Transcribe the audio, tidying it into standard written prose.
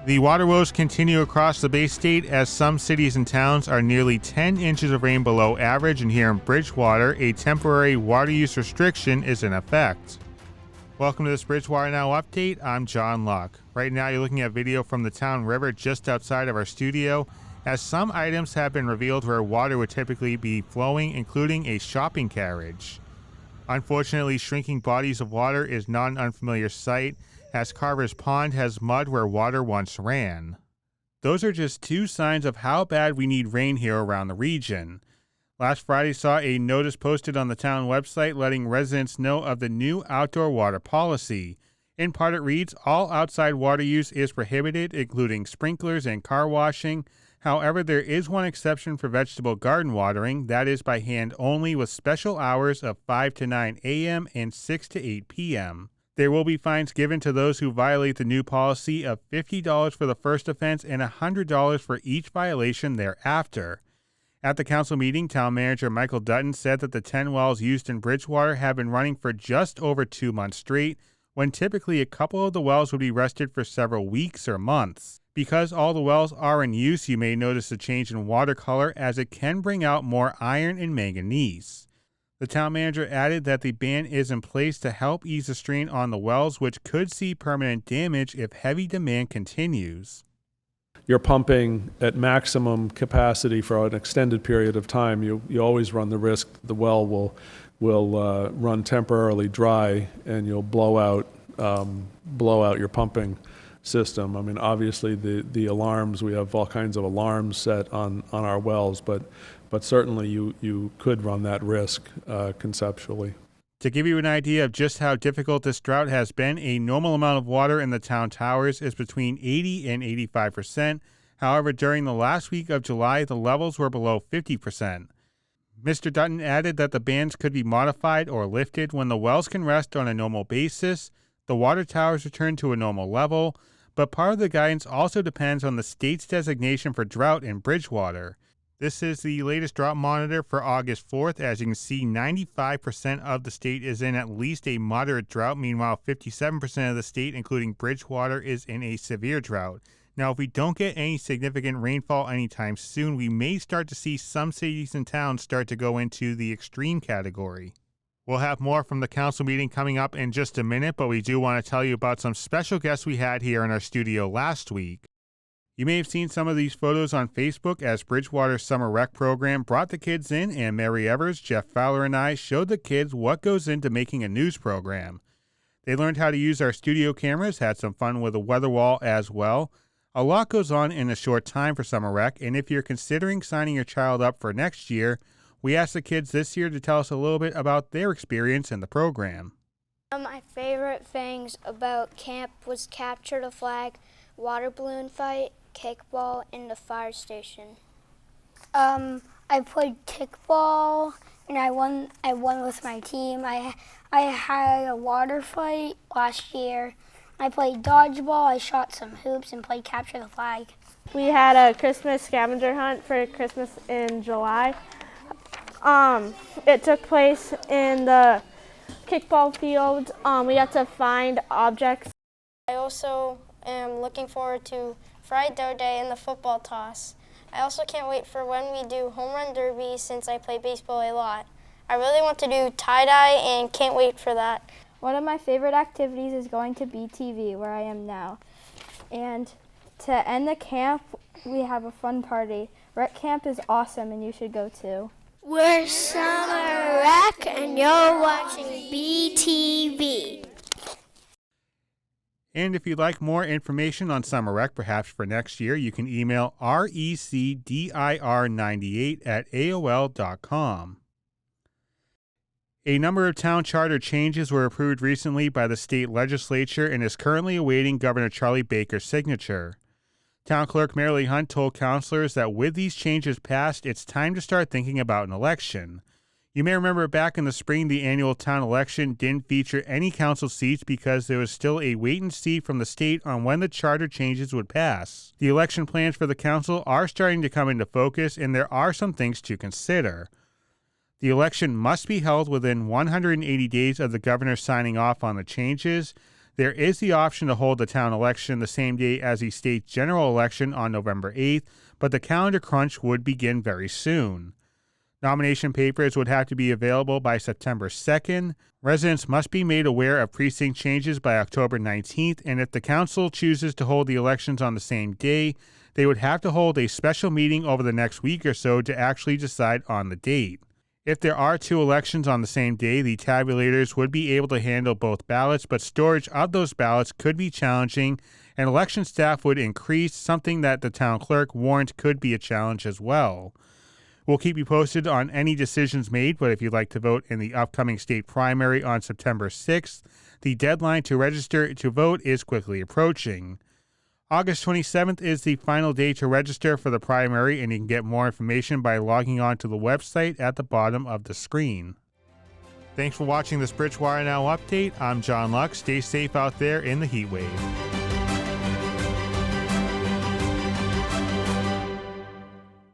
The water woes continue across the Bay State as some cities and towns are nearly 10 inches of rain below average, and here in Bridgewater, a temporary water use restriction is in effect. Welcome to this Bridgewater Now update. I'm John Luck. Right now you're looking at video from the town river just outside of our studio, as some items have been revealed where water would typically be flowing, including a shopping carriage. Unfortunately, shrinking bodies of water is not an unfamiliar sight, as Carver's Pond has mud where water once ran. Those are just two signs of how bad we need rain here around the region. Last Friday saw a notice posted on the town website letting residents know of the new outdoor water policy. In part it reads, all outside water use is prohibited, including sprinklers and car washing. However, there is one exception for vegetable garden watering, that is by hand only, with special hours of 5 to 9 a.m. and 6 to 8 p.m. There will be fines given to those who violate the new policy of $50 for the first offense and $100 for each violation thereafter. At the council meeting, town manager Michael Dutton said that the 10 wells used in Bridgewater have been running for just over 2 months straight, when typically a couple of the wells would be rested for several weeks or months. Because all the wells are in use, you may notice a change in water color as it can bring out more iron and manganese. The town manager added that the ban is in place to help ease the strain on the wells, which could see permanent damage if heavy demand continues. You're pumping at maximum capacity for an extended period of time. You always run the risk the well will run temporarily dry, and you'll blow out your pumping system. I mean, obviously the alarms, we have all kinds of alarms set on our wells, but certainly you could run that risk conceptually. To give you an idea of just how difficult this drought has been, a normal amount of water in the town towers is between 80 and 85%. However, during the last week of July, the levels were below 50%. Mr. Dutton added that the bans could be modified or lifted when the wells can rest on a normal basis, the water towers return to a normal level, but part of the guidance also depends on the state's designation for drought in Bridgewater. This is the latest drought monitor for August 4th. As you can see, 95% of the state is in at least a moderate drought. Meanwhile, 57% of the state, including Bridgewater, is in a severe drought. Now, if we don't get any significant rainfall anytime soon, we may start to see some cities and towns start to go into the extreme category. We'll have more from the council meeting coming up in just a minute, but we do want to tell you about some special guests we had here in our studio last week. You may have seen some of these photos on Facebook as Bridgewater's Summer Rec program brought the kids in, and Mary Evers, Jeff Fowler, and I showed the kids what goes into making a news program. They learned how to use our studio cameras, had some fun with a weather wall as well. A lot goes on in a short time for Summer Rec, and if you're considering signing your child up for next year, we asked the kids this year to tell us a little bit about their experience in the program. My favorite things about camp was capture the flag, water balloon fight, kickball, and the fire station. I played kickball and I won with my team. I had a water fight last year. I played dodgeball, I shot some hoops, and played capture the flag. We had a Christmas scavenger hunt for Christmas in July. It took place in the kickball field. We got to find objects. I also am looking forward to Fried Dough Day and the football toss. I also can't wait for when we do home run derby since I play baseball a lot. I really want to do tie-dye and can't wait for that. One of my favorite activities is going to BTV, where I am now. And to end the camp, we have a fun party. Rec camp is awesome and you should go too. We're Summer Rec and you're watching BTV. And if you'd like more information on Summer Rec, perhaps for next year, you can email recdir98@aol.com. A number of town charter changes were approved recently by the state legislature and is currently awaiting Governor Charlie Baker's signature. Town Clerk Marilee Hunt told councilors that with these changes passed, it's time to start thinking about an election. You may remember back in the spring, the annual town election didn't feature any council seats because there was still a wait and see from the state on when the charter changes would pass. The election plans for the council are starting to come into focus, and there are some things to consider. The election must be held within 180 days of the governor signing off on the changes. There is the option to hold the town election the same day as the state general election on November 8th, but the calendar crunch would begin very soon. Nomination papers would have to be available by September 2nd. Residents must be made aware of precinct changes by October 19th, and if the council chooses to hold the elections on the same day, they would have to hold a special meeting over the next week or so to actually decide on the date. If there are 2 elections on the same day, the tabulators would be able to handle both ballots, but storage of those ballots could be challenging, and election staff would increase, something that the town clerk warned could be a challenge as well. We'll keep you posted on any decisions made, but if you'd like to vote in the upcoming state primary on September 6th, the deadline to register to vote is quickly approaching. August 27th is the final day to register for the primary, and you can get more information by logging on to the website at the bottom of the screen. Thanks for watching this Bridgewater Now update. I'm John Luck. Stay safe out there in the heat wave.